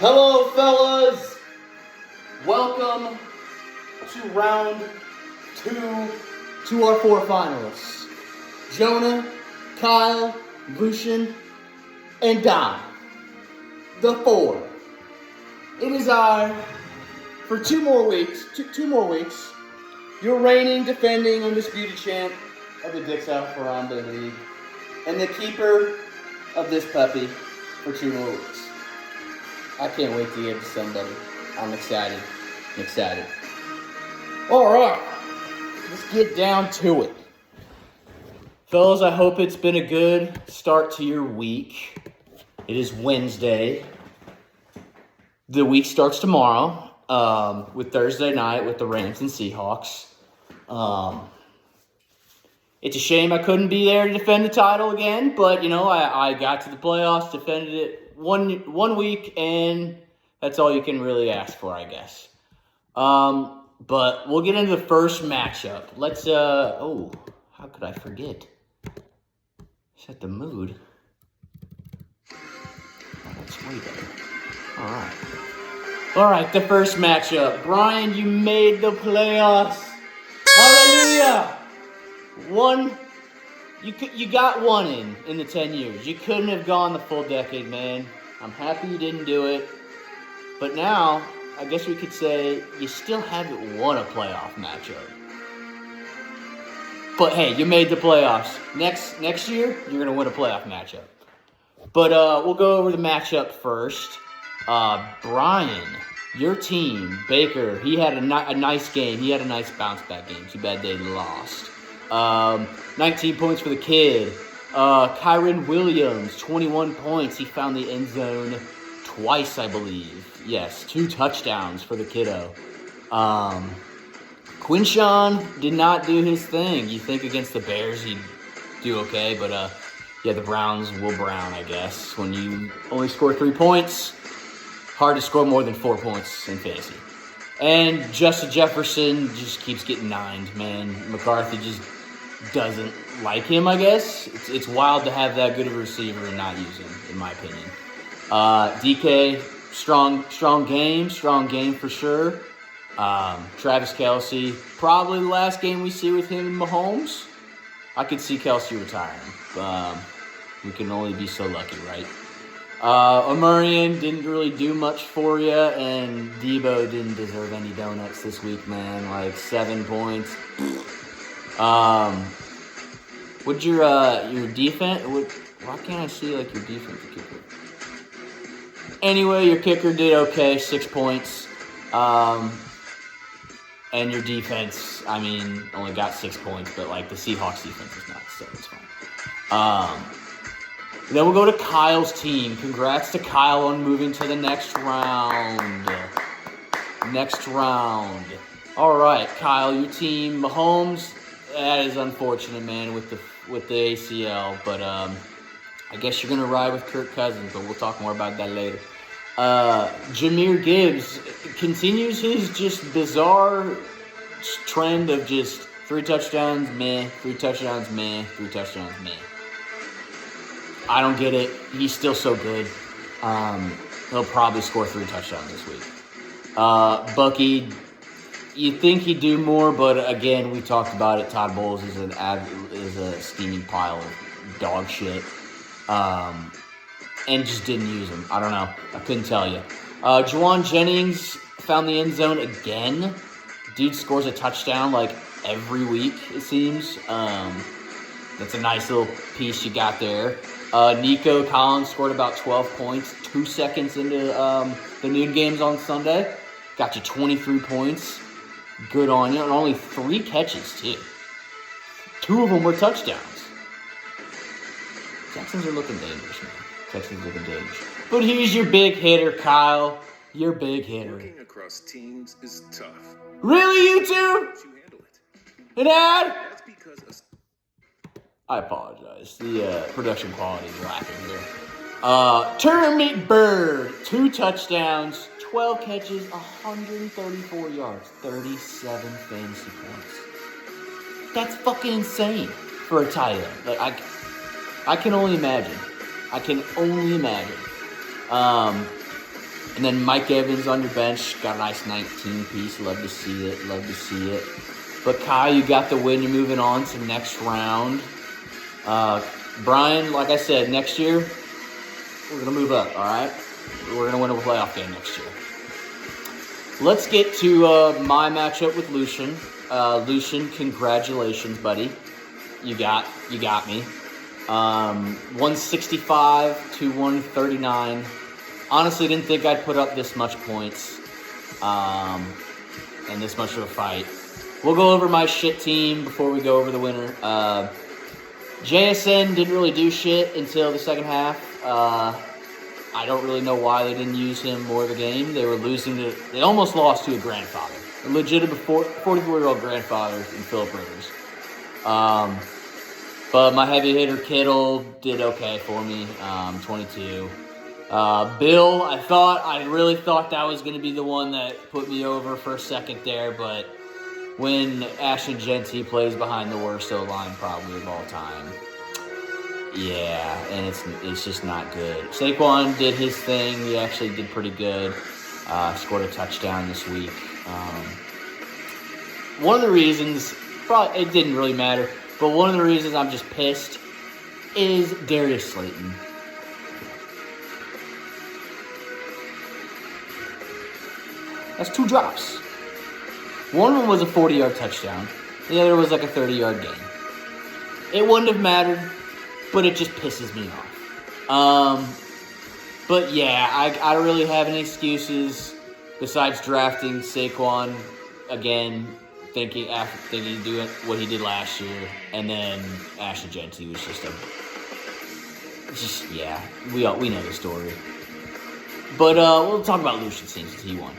Hello, fellas. Welcome to round 2 to our 4 finalists. Jonah, Kyle, Lucian, and Don. The 4. It is for 2 more weeks, your reigning, defending, undisputed champ of the Dicks Out for Harambe League, and the keeper of this puppy for 2 more weeks. I can't wait to get to somebody. I'm excited. All right, let's get down to it. Fellas, I hope it's been a good start to your week. It is Wednesday. The week starts tomorrow with Thursday night with the Rams and Seahawks. It's a shame I couldn't be there to defend the title again, but, I got to the playoffs, defended it one week, and that's all you can really ask for, I guess. But we'll get into the first matchup. Let's, how could I forget? Set the mood. Oh, that's way better. All right, the first matchup. Brian, you made the playoffs. Hallelujah! You got one in the 10 years. You couldn't have gone the full decade, man. I'm happy you didn't do it. But now, I guess we could say you still haven't won a playoff matchup. But hey, you made the playoffs. Next year, you're going to win a playoff matchup. But we'll go over the matchup first. Brian, your team, Baker, he had a nice game. He had a nice bounce-back game. Too bad they lost. 19 points for the kid. Kyron Williams, 21 points. He found the end zone twice, I believe. Yes, 2 touchdowns for the kiddo. Quinshawn did not do his thing. You think against the Bears he'd do okay, but the Browns will brown, I guess. When you only score 3 points, hard to score more than 4 points in fantasy. And Justin Jefferson just keeps getting 9'd, man. McCarthy just doesn't like him, I guess. It's wild to have that good of a receiver and not use him, in my opinion. DK, strong game for sure. Travis Kelce, probably the last game we see with him and Mahomes. I could see Kelce retiring. We can only be so lucky, right? Omarion didn't really do much for you, and Debo didn't deserve any donuts this week, man. Like 7 points. What'd your defense? Why can't I see your defense kicker? Anyway, your kicker did okay, 6 points. And your defense, only got 6 points, but the Seahawks defense is not, so it's fine. Then we'll go to Kyle's team. Congrats to Kyle on moving to the next round. All right, Kyle, your team, Mahomes. That is unfortunate, man, with the ACL. But I guess you're gonna ride with Kirk Cousins, but we'll talk more about that later. Jahmyr Gibbs continues his just bizarre trend of just 3 touchdowns, meh, 3 touchdowns, meh, 3 touchdowns, meh. I don't get it. He's still so good. He'll probably score 3 touchdowns this week. Bucky, you'd think he'd do more, but again, we talked about it. Todd Bowles is a steaming pile of dog shit. And just didn't use him. I don't know. I couldn't tell you. Juwan Jennings found the end zone again. Dude scores a touchdown every week, it seems. That's a nice little piece you got there. Nico Collins scored about 12 points 2 seconds into the noon games on Sunday. Got you 23 points. Good on you. And only 3 catches, too. 2 of them were touchdowns. Texans are looking dangerous, man. But here's your big hitter, Kyle. Your big hitter. Working across teams is tough. Really, you two? You handle it. An ad? That's because I apologize. The production quality is lacking here. Tournament Bird, 2 touchdowns, 12 catches, 134 yards, 37 fantasy points. That's fucking insane for a tight end. I can only imagine. And then Mike Evans on your bench, got a nice 19 piece. Love to see it. But Kai, you got the win. You're moving on to next round. Brian, like I said, next year, we're going to move up, all right? We're going to win a playoff game next year. Let's get to my matchup with Lucian. Lucian, congratulations, buddy. You got me. 165 to 139. Honestly, didn't think I'd put up this much points and this much of a fight. We'll go over my shit team before we go over the winner. JSN didn't really do shit until the second half. I don't really know why they didn't use him more of the game. They were losing to... They almost lost to a grandfather. A legitimate 44-year-old grandfather in Phillip Rivers. But my heavy hitter Kittle did okay for me. 22. Bill, I really thought that was going to be the one that put me over for a second there, but when Ashton Genty plays behind the worst O-line probably of all time, yeah, and it's just not good. Saquon did his thing. He actually did pretty good. Scored a touchdown this week. One of the reasons, probably it didn't really matter, but one of the reasons I'm just pissed is Darius Slayton. That's 2 drops. One of them was a 40-yard touchdown. The other was like a 30-yard gain. It wouldn't have mattered, but it just pisses me off. But yeah, I don't really have any excuses besides drafting Saquon again, thinking he'd do what he did last year, and then Ashton Genty was yeah, we know the story. But we'll talk about Lucian's team since he won.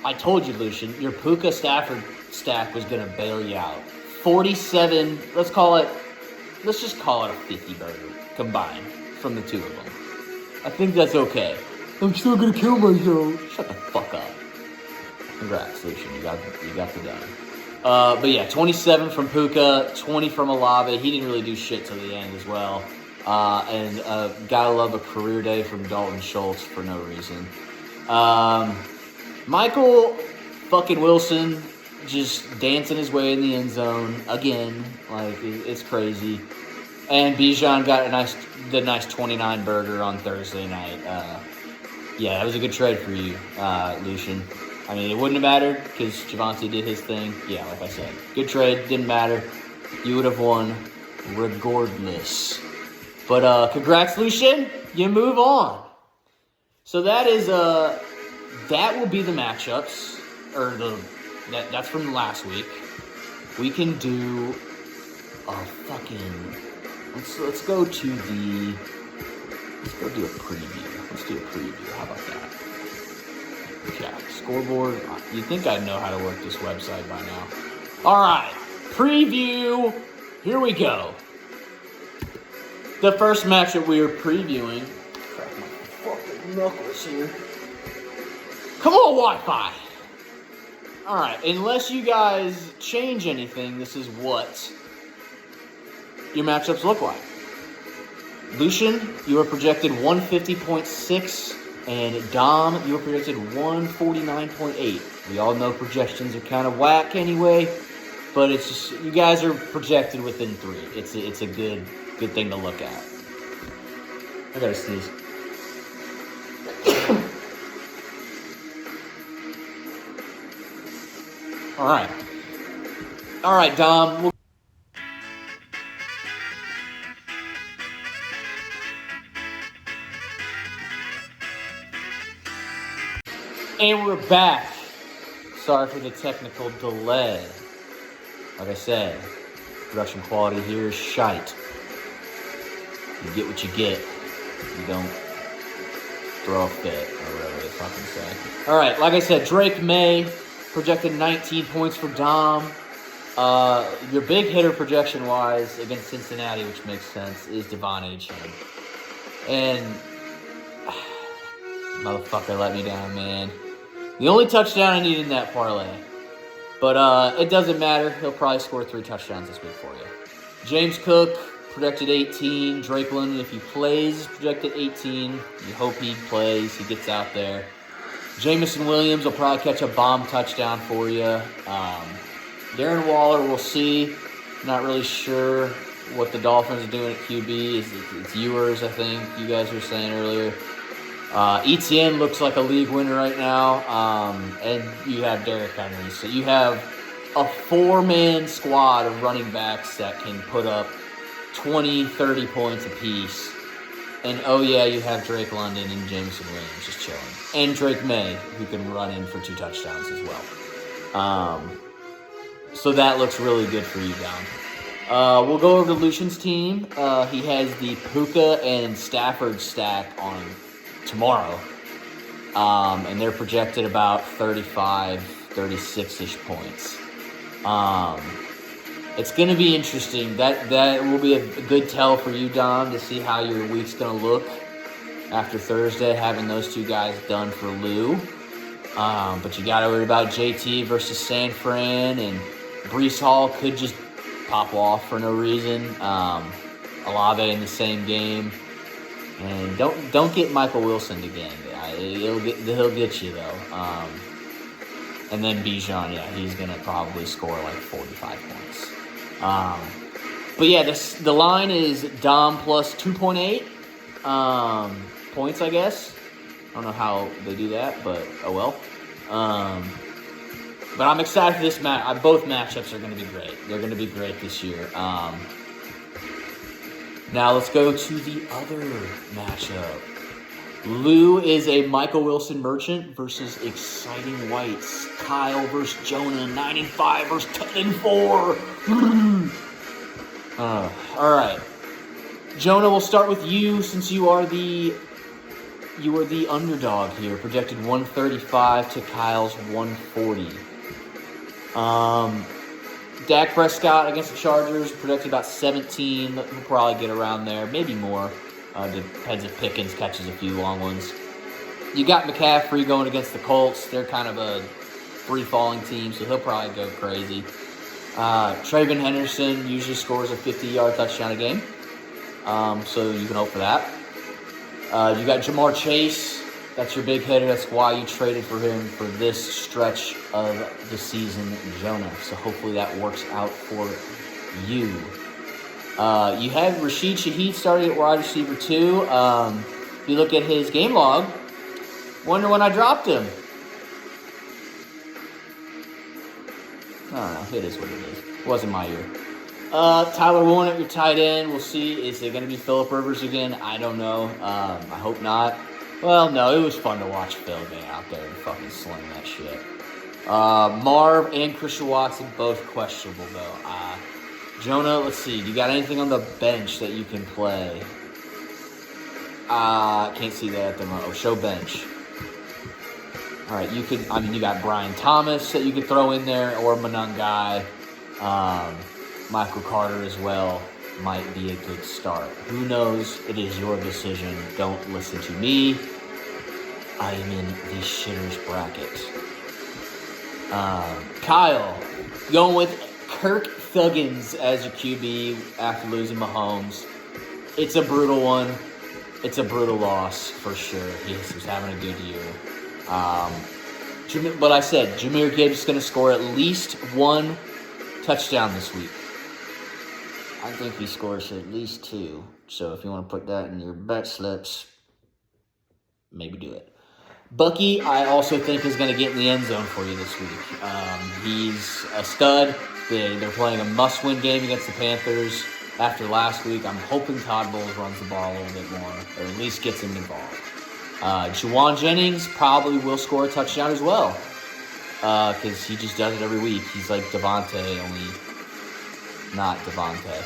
I told you, Lucian, your Puka Stafford stack was gonna bail you out. 47. Let's just call it a 50 burger combined from the two of them. I think that's okay. I'm still gonna kill myself. Shut the fuck up. Congrats, Lucian. You got the done. But yeah, 27 from Puka, 20 from Olave. He didn't really do shit till the end as well. And gotta love a career day from Dalton Schultz for no reason. Michael fucking Wilson just dancing his way in the end zone again. Like, it's crazy. And Bijan got the nice 29 burger on Thursday night. Yeah, that was a good trade for you, Lucian. I mean, it wouldn't have mattered because Javonte did his thing. Yeah, like I said, good trade, didn't matter. You would have won regardless. But congrats, Lucian. You move on. So that is that will be the matchups, or that's from last week. We can do let's go do a preview. Let's do a preview. How about that? Yeah, scoreboard. You'd think I'd know how to work this website by now. All right, preview. Here we go. The first matchup we are previewing. Crack my fucking knuckles here. Come on, Wi-Fi. All right, unless you guys change anything, this is what your matchups look like. Lucian, you are projected 150.6, and Dom, you are projected 149.8. We all know projections are kind of whack anyway, but it's just you guys are projected within 3. It's a good thing to look at. I gotta sneeze. All right, Dom. And we're back. Sorry for the technical delay. Like I said, production quality here is shite. You get what you get. You don't throw a fit, or whatever they fucking say. All right, like I said, Drake May projected 19 points for Dom. Your big hitter projection-wise against Cincinnati, which makes sense, is Devon H. And motherfucker let me down, man. The only touchdown I need in that parlay. But it doesn't matter. He'll probably score 3 touchdowns this week for you. James Cook projected 18. Drake London, if he plays, projected 18. You hope he plays, he gets out there. Jamison Williams will probably catch a bomb touchdown for you. Darren Waller, we'll see. Not really sure what the Dolphins are doing at QB. It's Ewers, I think you guys were saying earlier. ETN looks like a league winner right now. And you have Derrick Henry. So you have a 4-man squad of running backs that can put up 20, 30 points apiece. And oh yeah, you have Drake London and Jameson Williams just chilling. And Drake May, who can run in for 2 touchdowns as well. So that looks really good for you, Dom. We'll go over to Lucian's team. He has the Puka and Stafford stack on tomorrow. And they're projected about 35, 36-ish points. It's going to be interesting. That will be a good tell for you, Dom, to see how your week's going to look after Thursday, having those 2 guys done for Lou. But you got to worry about JT versus San Fran, and Breece Hall could just pop off for no reason. Olave in the same game. And don't get Michael Wilson again. He'll get you, though. And then Bijan, yeah, he's going to probably score like 45 points. But yeah, the line is Dom plus 2.8 points, I guess. I don't know how they do that, but oh well. But I'm excited for this match. Both matchups are going to be great. They're going to be great this year. Now let's go to the other matchup. Lou is a Michael Wilson merchant versus Exciting Whites. Kyle versus Jonah, 9-5 versus 10-4. All right. Jonah, we'll start with you since you are the underdog here. Projected 135 to Kyle's 140. Dak Prescott against the Chargers, projected about 17. He'll probably get around there, maybe more. Depends if Pickens catches a few long ones. You got McCaffrey going against the Colts. They're kind of a free-falling team, so he'll probably go crazy. Traven Henderson usually scores a 50-yard touchdown a game, so you can hope for that. You got Jamar Chase. That's your big hitter. That's why you traded for him for this stretch of the season, Jonah. So hopefully that works out for you. You had Rashid Shaheed starting at wide receiver 2. If you look at his game log, wonder when I dropped him. I don't know. It is what it is. It wasn't my year. Tyler Warren, your tight end. We'll see. Is it going to be Phillip Rivers again? I don't know. I hope not. Well, no, it was fun to watch Phil get out there and fucking sling that shit. Marv and Christian Watson, both questionable, though. Jonah, let's see. You got anything on the bench that you can play? Can't see that at the moment. Oh, show bench. All right, you got Brian Thomas that you could throw in there, or Monangai. Michael Carter as well might be a good start. Who knows? It is your decision. Don't listen to me. I am in the shitter's bracket. Kyle, going with Kirk Thuggins as your QB after losing Mahomes. It's a brutal one. It's a brutal loss for sure. He's having a good year. But I said, Jahmyr Gibbs is going to score at least 1 touchdown this week. I think he scores at least 2. So if you want to put that in your bet slips, maybe do it. Bucky, I also think, is going to get in the end zone for you this week. He's a stud. They're playing a must-win game against the Panthers after last week. I'm hoping Todd Bowles runs the ball a little bit more, or at least gets him involved. Juwan Jennings probably will score a touchdown as well, because he just does it every week. He's like Devontae, only not Devontae.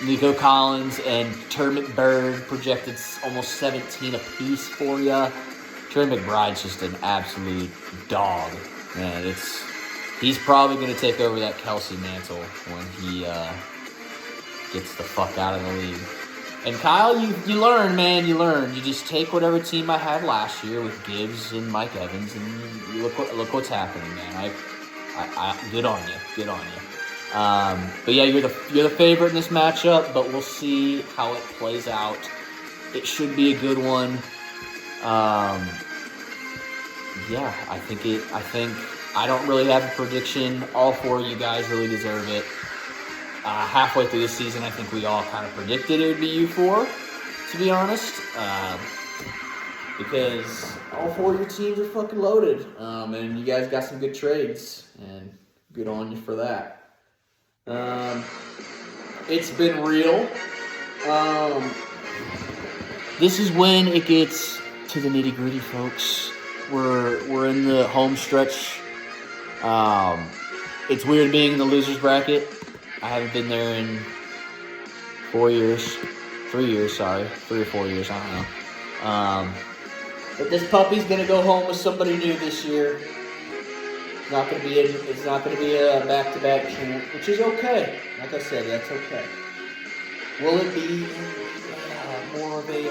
Nico Collins and Terry McBride projected almost 17 apiece for you. Terry McBride's just an absolute dog, man. He's probably going to take over that Kelsey mantle when he gets the fuck out of the league. And Kyle, you learn, man. You learn. You just take whatever team I had last year with Gibbs and Mike Evans, and you look what's happening, man. I good on you. Good on you. But yeah, you're the favorite in this matchup, but we'll see how it plays out. It should be a good one. Yeah, I think I don't really have a prediction. All four of you guys really deserve it. Halfway through the season, I think we all kind of predicted it would be you four, to be honest. Because all four of your teams are fucking loaded. And you guys got some good trades. And good on you for that. It's been real. This is when it gets to the nitty-gritty, folks. We're in the home stretch. It's weird being in the losers bracket. I haven't been there in 3 years, 3 or 4 years, I don't know. But this puppy's gonna go home with somebody new this year. It's not gonna be a back-to-back champ, which is okay. Like I said, that's okay. Will it be more of a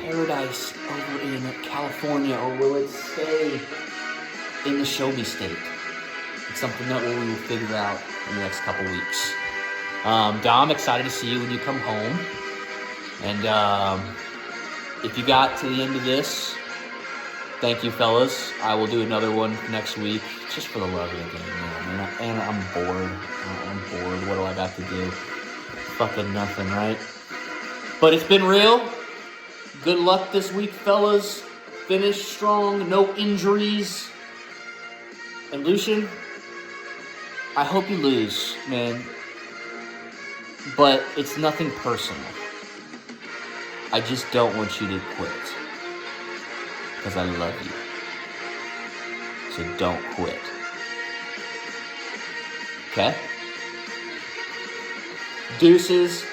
paradise over in California, or will it stay in the show me state? It's something that we will figure out in the next couple weeks. Dom, excited to see you when you come home. And if you got to the end of this, thank you, fellas. I will do another one next week, just for the love of the game, man. And I'm bored. I'm bored. What do I got to do? Fucking nothing, right? But it's been real. Good luck this week, fellas. Finish strong, no injuries. And Lucian, I hope you lose, man. But it's nothing personal. I just don't want you to quit. Because I love you. So don't quit. Okay? Deuces.